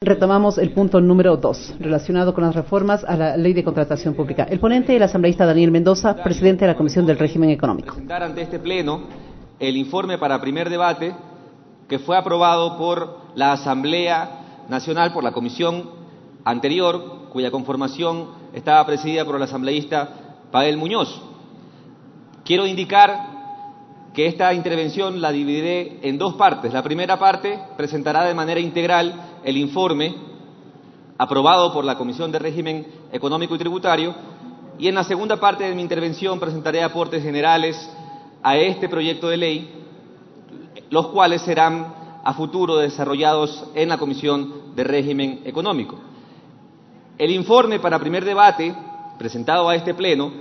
Retomamos el punto número 2, relacionado con las reformas a la Ley de Contratación Pública. El ponente, el asambleísta Daniel Mendoza, presidente de la Comisión del Régimen Económico. Presentar ante este Pleno el informe para primer debate que fue aprobado por la Asamblea Nacional, por la comisión anterior, cuya conformación estaba presidida por el asambleísta Pavel Muñoz. Quiero indicar que esta intervención la dividiré en dos partes. La primera parte presentará de manera integral el informe aprobado por la Comisión de Régimen Económico y Tributario, y en la segunda parte de mi intervención presentaré aportes generales a este proyecto de ley, los cuales serán a futuro desarrollados en la Comisión de Régimen Económico. El informe para primer debate, presentado a este Pleno,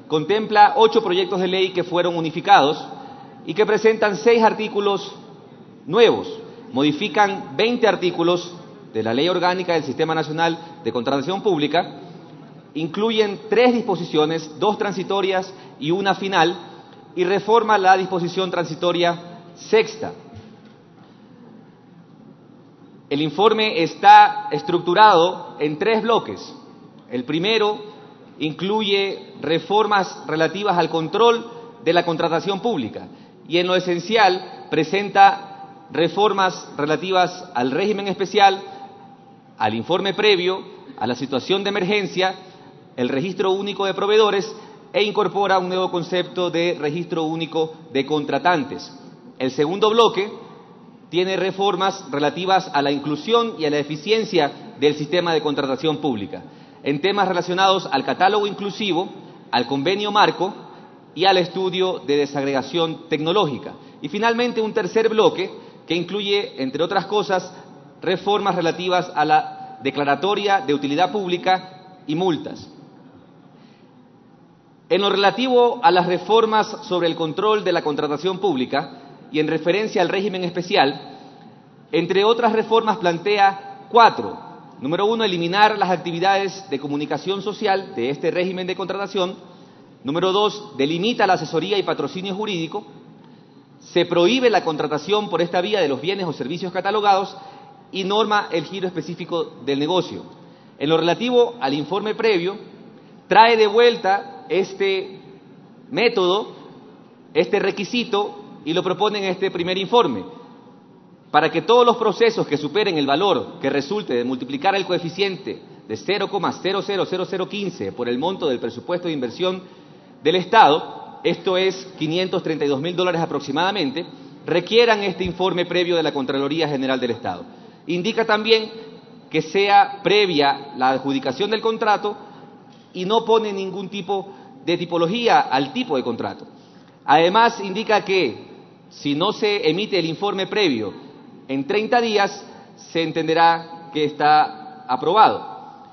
contempla 8 proyectos de ley que fueron unificados y que presentan 6 artículos nuevos. Modifican 20 artículos de la Ley Orgánica del Sistema Nacional de Contratación Pública, incluyen 3 disposiciones, 2 transitorias y una final, y reforma la disposición transitoria sexta. El informe está estructurado en 3 bloques. El primero incluye reformas relativas al control de la contratación pública y en lo esencial presenta reformas relativas al régimen especial, al informe previo, a la situación de emergencia, el registro único de proveedores e incorpora un nuevo concepto de registro único de contratantes. El segundo bloque tiene reformas relativas a la inclusión y a la eficiencia del sistema de contratación pública, en temas relacionados al catálogo inclusivo, al convenio marco y al estudio de desagregación tecnológica. Y finalmente un tercer bloque que incluye, entre otras cosas, reformas relativas a la declaratoria de utilidad pública y multas. En lo relativo a las reformas sobre el control de la contratación pública y en referencia al régimen especial, entre otras reformas plantea 4. Número 1, eliminar las actividades de comunicación social de este régimen de contratación. Número 2, delimita la asesoría y patrocinio jurídico. Se prohíbe la contratación por esta vía de los bienes o servicios catalogados y norma el giro específico del negocio. En lo relativo al informe previo, trae de vuelta este método, este requisito, y lo propone en este primer informe, para que todos los procesos que superen el valor que resulte de multiplicar el coeficiente de 0,000015 por el monto del presupuesto de inversión del Estado, esto es $532.000 aproximadamente, requieran este informe previo de la Contraloría General del Estado. Indica también que sea previa la adjudicación del contrato y no pone ningún tipo de tipología al tipo de contrato. Además, indica que si no se emite el informe previo en 30 días, se entenderá que está aprobado.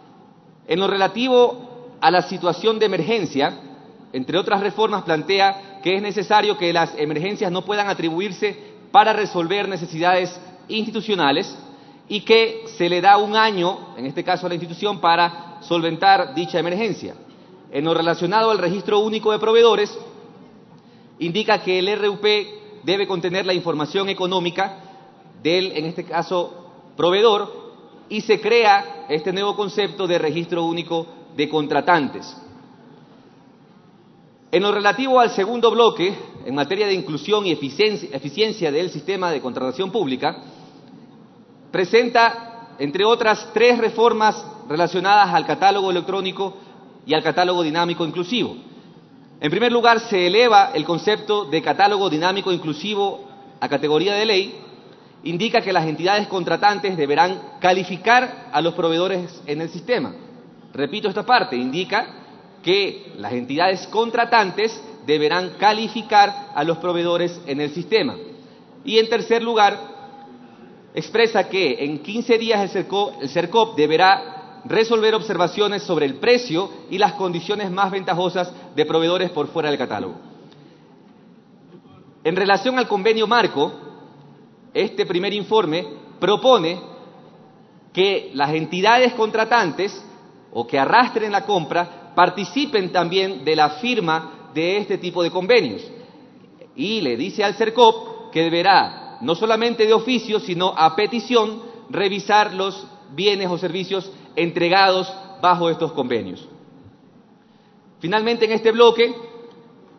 En lo relativo a la situación de emergencia, entre otras reformas, plantea que es necesario que las emergencias no puedan atribuirse para resolver necesidades institucionales y que se le da un año, en este caso a la institución, para solventar dicha emergencia. En lo relacionado al registro único de proveedores, indica que el RUP debe contener la información económica del, en este caso, proveedor, y se crea este nuevo concepto de registro único de contratantes. En lo relativo al segundo bloque, en materia de inclusión y eficiencia del sistema de contratación pública, presenta, entre otras, 3 reformas relacionadas al catálogo electrónico y al catálogo dinámico inclusivo. En primer lugar, se eleva el concepto de catálogo dinámico inclusivo a categoría de ley. Indica que las entidades contratantes deberán calificar a los proveedores en el sistema. Repito esta parte, indica que las entidades contratantes deberán calificar a los proveedores en el sistema. Y en tercer lugar, expresa que en 15 días el CERCOP deberá resolver observaciones sobre el precio y las condiciones más ventajosas de proveedores por fuera del catálogo. En relación al convenio marco, este primer informe propone que las entidades contratantes o que arrastren la compra participen también de la firma de este tipo de convenios y le dice al CERCOP que deberá, no solamente de oficio, sino a petición, revisar los bienes o servicios entregados bajo estos convenios. Finalmente, en este bloque,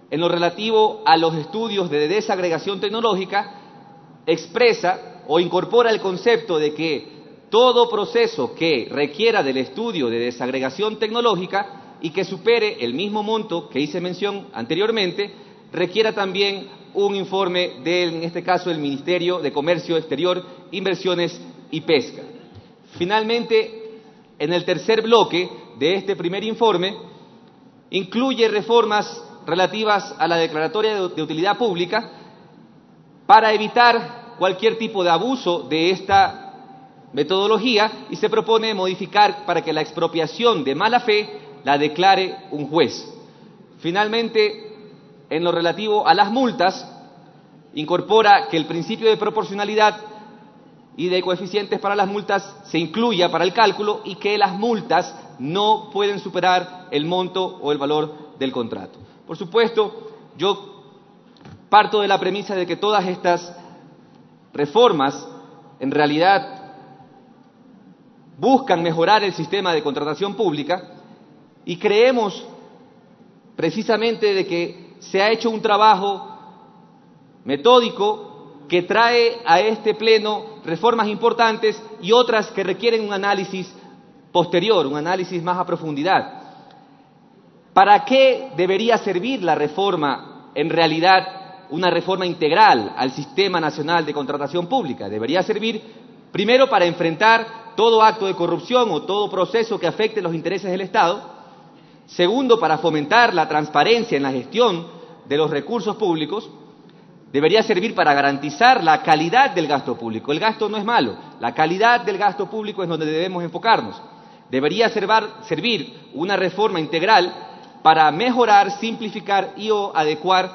en lo relativo a los estudios de desagregación tecnológica, expresa o incorpora el concepto de que todo proceso que requiera del estudio de desagregación tecnológica y que supere el mismo monto que hice mención anteriormente, requiera también un informe en este caso, del Ministerio de Comercio Exterior, Inversiones y Pesca. Finalmente, en el tercer bloque de este primer informe, incluye reformas relativas a la declaratoria de utilidad pública para evitar cualquier tipo de abuso de esta metodología y se propone modificar para que la expropiación de mala fe la declare un juez. Finalmente, en lo relativo a las multas, incorpora que el principio de proporcionalidad y de coeficientes para las multas se incluya para el cálculo y que las multas no pueden superar el monto o el valor del contrato. Por supuesto, yo parto de la premisa de que todas estas reformas en realidad buscan mejorar el sistema de contratación pública y creemos precisamente de que se ha hecho un trabajo metódico que trae a este pleno reformas importantes y otras que requieren un análisis posterior, un análisis más a profundidad. ¿Para qué debería servir la reforma, en realidad, una reforma integral al Sistema Nacional de Contratación Pública? Debería servir, primero, para enfrentar todo acto de corrupción o todo proceso que afecte los intereses del Estado. Segundo, para fomentar la transparencia en la gestión de los recursos públicos. Debería servir para garantizar la calidad del gasto público. El gasto no es malo, la calidad del gasto público es donde debemos enfocarnos. Debería servir una reforma integral para mejorar, simplificar y o adecuar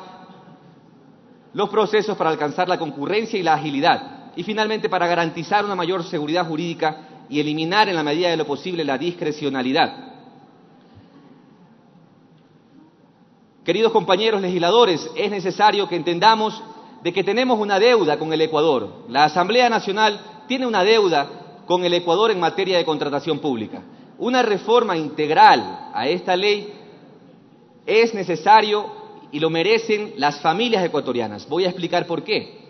los procesos para alcanzar la concurrencia y la agilidad. Y finalmente, para garantizar una mayor seguridad jurídica y eliminar en la medida de lo posible la discrecionalidad. Queridos compañeros legisladores, es necesario que entendamos de que tenemos una deuda con el Ecuador. La Asamblea Nacional tiene una deuda con el Ecuador en materia de contratación pública. Una reforma integral a esta ley es necesario y lo merecen las familias ecuatorianas. Voy a explicar por qué.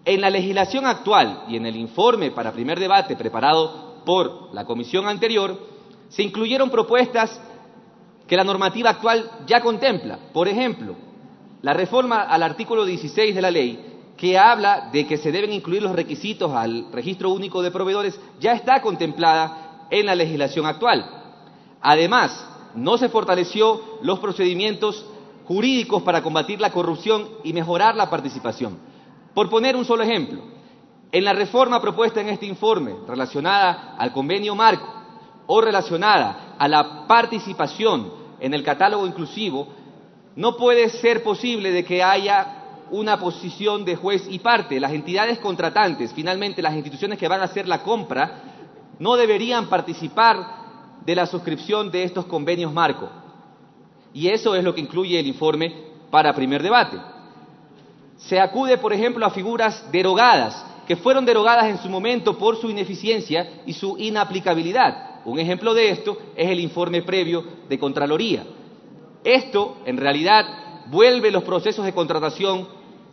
En la legislación actual y en el informe para primer debate preparado por la comisión anterior, se incluyeron propuestas que la normativa actual ya contempla. Por ejemplo, la reforma al artículo 16 de la ley, que habla de que se deben incluir los requisitos al registro único de proveedores, ya está contemplada en la legislación actual. Además, no se fortaleció los procedimientos jurídicos para combatir la corrupción y mejorar la participación. Por poner un solo ejemplo, en la reforma propuesta en este informe, relacionada al convenio marco o relacionada a la participación en el catálogo inclusivo, no puede ser posible de que haya una posición de juez y parte. Las entidades contratantes, finalmente las instituciones que van a hacer la compra, no deberían participar de la suscripción de estos convenios marco. Y eso es lo que incluye el informe para primer debate. Se acude, por ejemplo, a figuras derogadas, que fueron derogadas en su momento por su ineficiencia y su inaplicabilidad. Un ejemplo de esto es el informe previo de Contraloría. Esto, en realidad, vuelve los procesos de contratación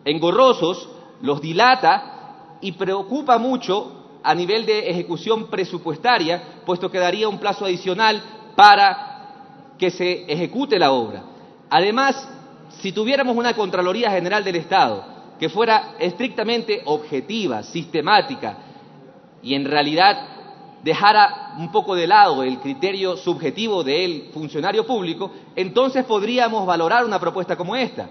engorrosos, los dilata y preocupa mucho a nivel de ejecución presupuestaria, puesto que daría un plazo adicional para que se ejecute la obra. Además, si tuviéramos una Contraloría General del Estado que fuera estrictamente objetiva, sistemática y en realidad dejara un poco de lado el criterio subjetivo del funcionario público, entonces podríamos valorar una propuesta como esta.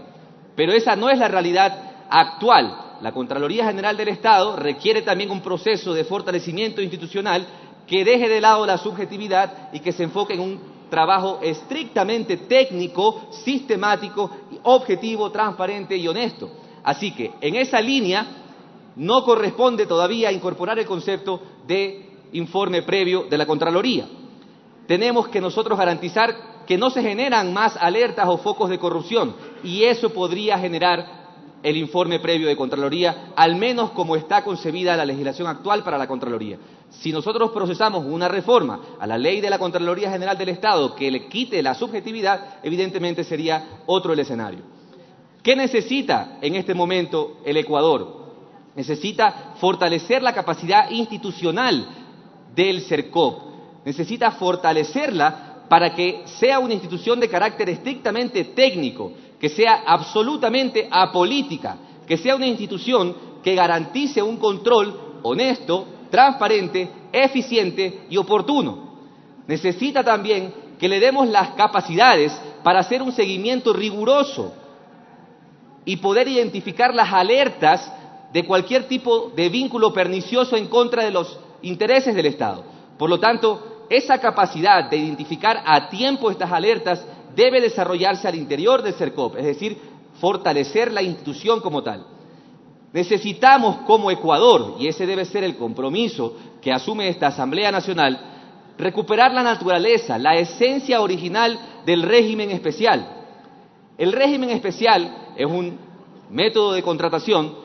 Pero esa no es la realidad actual. La Contraloría General del Estado requiere también un proceso de fortalecimiento institucional que deje de lado la subjetividad y que se enfoque en un trabajo estrictamente técnico, sistemático, objetivo, transparente y honesto. Así que en esa línea no corresponde todavía incorporar el concepto de informe previo de la Contraloría. Tenemos que nosotros garantizar que no se generan más alertas o focos de corrupción y eso podría generar el informe previo de Contraloría, al menos como está concebida la legislación actual para la Contraloría. Si nosotros procesamos una reforma a la ley de la Contraloría General del Estado que le quite la subjetividad, evidentemente sería otro el escenario. ¿Qué necesita en este momento el Ecuador? Necesita fortalecer la capacidad institucional del CERCOP, necesita fortalecerla para que sea una institución de carácter estrictamente técnico, que sea absolutamente apolítica, que sea una institución que garantice un control honesto, transparente, eficiente y oportuno. Necesita también que le demos las capacidades para hacer un seguimiento riguroso y poder identificar las alertas de cualquier tipo de vínculo pernicioso en contra de los intereses del Estado. Por lo tanto, esa capacidad de identificar a tiempo estas alertas debe desarrollarse al interior del CERCOP, es decir, fortalecer la institución como tal. Necesitamos como Ecuador, y ese debe ser el compromiso que asume esta Asamblea Nacional, recuperar la naturaleza, la esencia original del régimen especial. El régimen especial es un método de contratación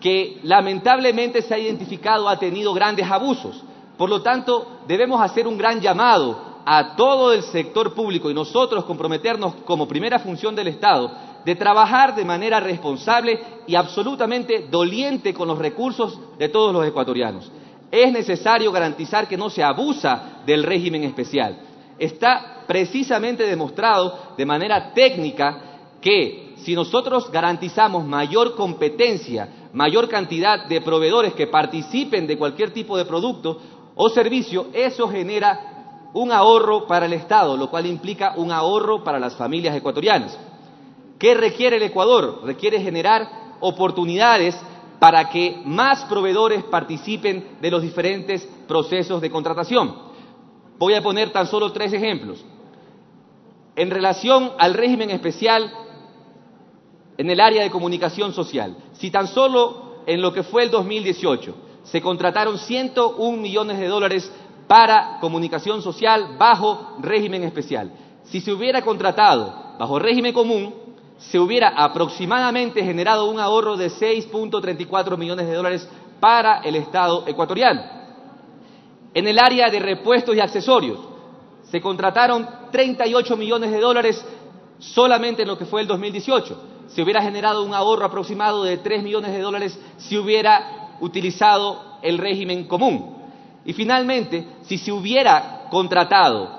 que lamentablemente se ha identificado ha tenido grandes abusos. Por lo tanto, debemos hacer un gran llamado a todo el sector público y nosotros comprometernos como primera función del Estado de trabajar de manera responsable y absolutamente doliente con los recursos de todos los ecuatorianos. Es necesario garantizar que no se abusa del régimen especial. Está precisamente demostrado de manera técnica que si nosotros garantizamos mayor competencia, mayor cantidad de proveedores que participen de cualquier tipo de producto o servicio, eso genera un ahorro para el Estado, lo cual implica un ahorro para las familias ecuatorianas. ¿Qué requiere el Ecuador? Requiere generar oportunidades para que más proveedores participen de los diferentes procesos de contratación. Voy a poner tan solo 3 ejemplos. En relación al régimen especial en el área de comunicación social, si tan solo en lo que fue el 2018 se contrataron 101 millones de dólares para comunicación social bajo régimen especial, si se hubiera contratado bajo régimen común, se hubiera aproximadamente generado un ahorro de 6.34 millones de dólares para el Estado ecuatoriano. En el área de repuestos y accesorios, se contrataron 38 millones de dólares solamente en lo que fue el 2018. Se hubiera generado un ahorro aproximado de 3 millones de dólares si hubiera utilizado el régimen común. Y finalmente, si se hubiera contratado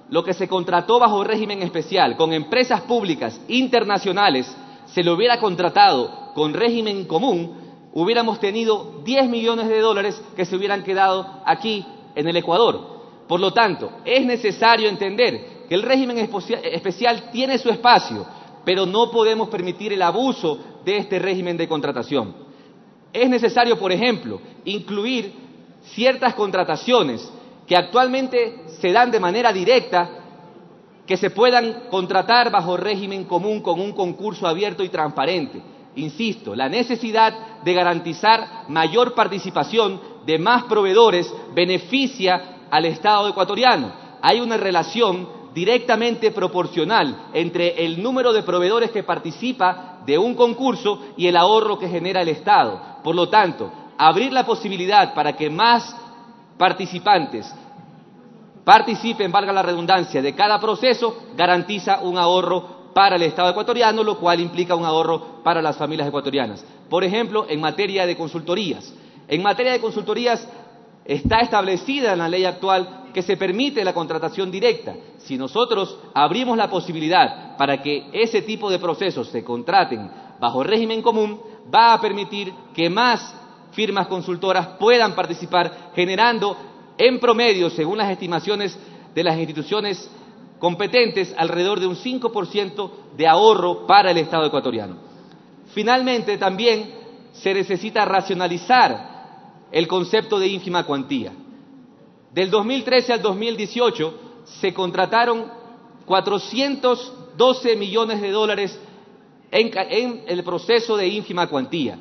lo que se contrató bajo régimen especial con empresas públicas internacionales, se lo hubiera contratado con régimen común, hubiéramos tenido 10 millones de dólares que se hubieran quedado aquí en el Ecuador. Por lo tanto, es necesario entender que el régimen especial tiene su espacio, pero no podemos permitir el abuso de este régimen de contratación. Es necesario, por ejemplo, incluir ciertas contrataciones que actualmente se dan de manera directa, que se puedan contratar bajo régimen común con un concurso abierto y transparente. Insisto, la necesidad de garantizar mayor participación de más proveedores beneficia al Estado ecuatoriano. Hay una relación directamente proporcional entre el número de proveedores que participa de un concurso y el ahorro que genera el Estado. Por lo tanto, abrir la posibilidad para que más participantes participen, valga la redundancia, de cada proceso, garantiza un ahorro para el Estado ecuatoriano, lo cual implica un ahorro para las familias ecuatorianas. Por ejemplo, en materia de consultorías. En materia de consultorías está establecida en la ley actual que se permite la contratación directa. Si nosotros abrimos la posibilidad para que ese tipo de procesos se contraten bajo régimen común, va a permitir que más firmas consultoras puedan participar, generando en promedio, según las estimaciones de las instituciones competentes, alrededor de un 5% de ahorro para el Estado ecuatoriano. Finalmente, también se necesita racionalizar el concepto de ínfima cuantía. Del 2013 al 2018 se contrataron 412 millones de dólares en el proceso de ínfima cuantía.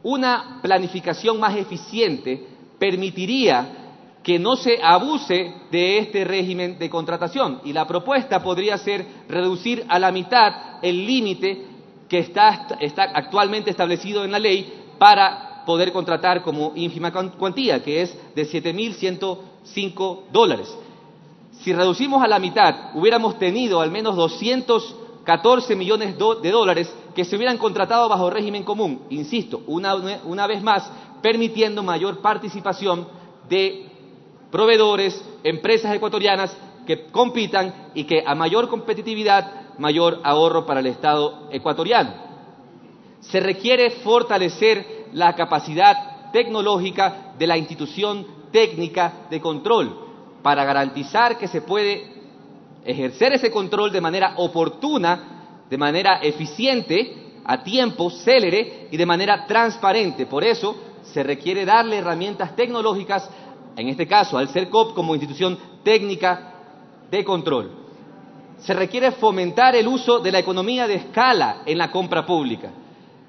Una planificación más eficiente permitiría que no se abuse de este régimen de contratación, y la propuesta podría ser reducir a la mitad el límite que está actualmente establecido en la ley para poder contratar como ínfima cuantía, que es de $7.105. Si reducimos a la mitad, hubiéramos tenido al menos 214 millones de dólares que se hubieran contratado bajo régimen común. Insisto, una vez más, permitiendo mayor participación de proveedores, empresas ecuatorianas que compitan y que a mayor competitividad, mayor ahorro para el Estado ecuatoriano. Se requiere fortalecer la capacidad tecnológica de la institución técnica de control para garantizar que se puede ejercer ese control de manera oportuna, de manera eficiente, a tiempo, célere y de manera transparente. Por eso se requiere darle herramientas tecnológicas, en este caso al CERCOP como institución técnica de control. Se requiere fomentar el uso de la economía de escala en la compra pública.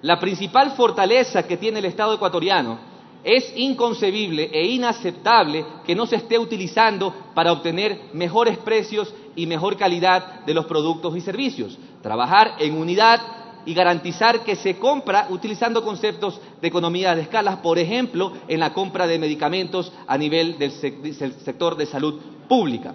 La principal fortaleza que tiene el Estado ecuatoriano es inconcebible e inaceptable que no se esté utilizando para obtener mejores precios y mejor calidad de los productos y servicios. Trabajar en unidad y garantizar que se compra utilizando conceptos de economía de escala, por ejemplo, en la compra de medicamentos a nivel del sector de salud pública.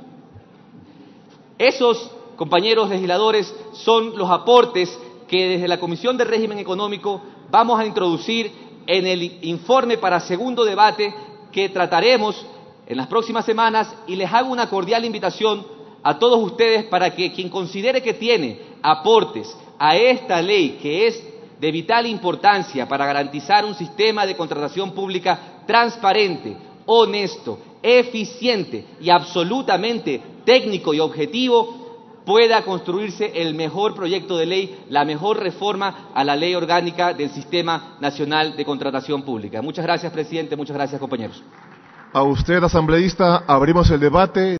Esos, compañeros legisladores, son los aportes que desde la Comisión de Régimen Económico vamos a introducir en el informe para segundo debate que trataremos en las próximas semanas, y les hago una cordial invitación a todos ustedes para que quien considere que tiene aportes a esta ley, que es de vital importancia para garantizar un sistema de contratación pública transparente, honesto, eficiente y absolutamente técnico y objetivo, pueda construirse el mejor proyecto de ley, la mejor reforma a la ley orgánica del Sistema Nacional de Contratación Pública. Muchas gracias, presidente. Muchas gracias, compañeros. A usted, asambleísta, abrimos el debate.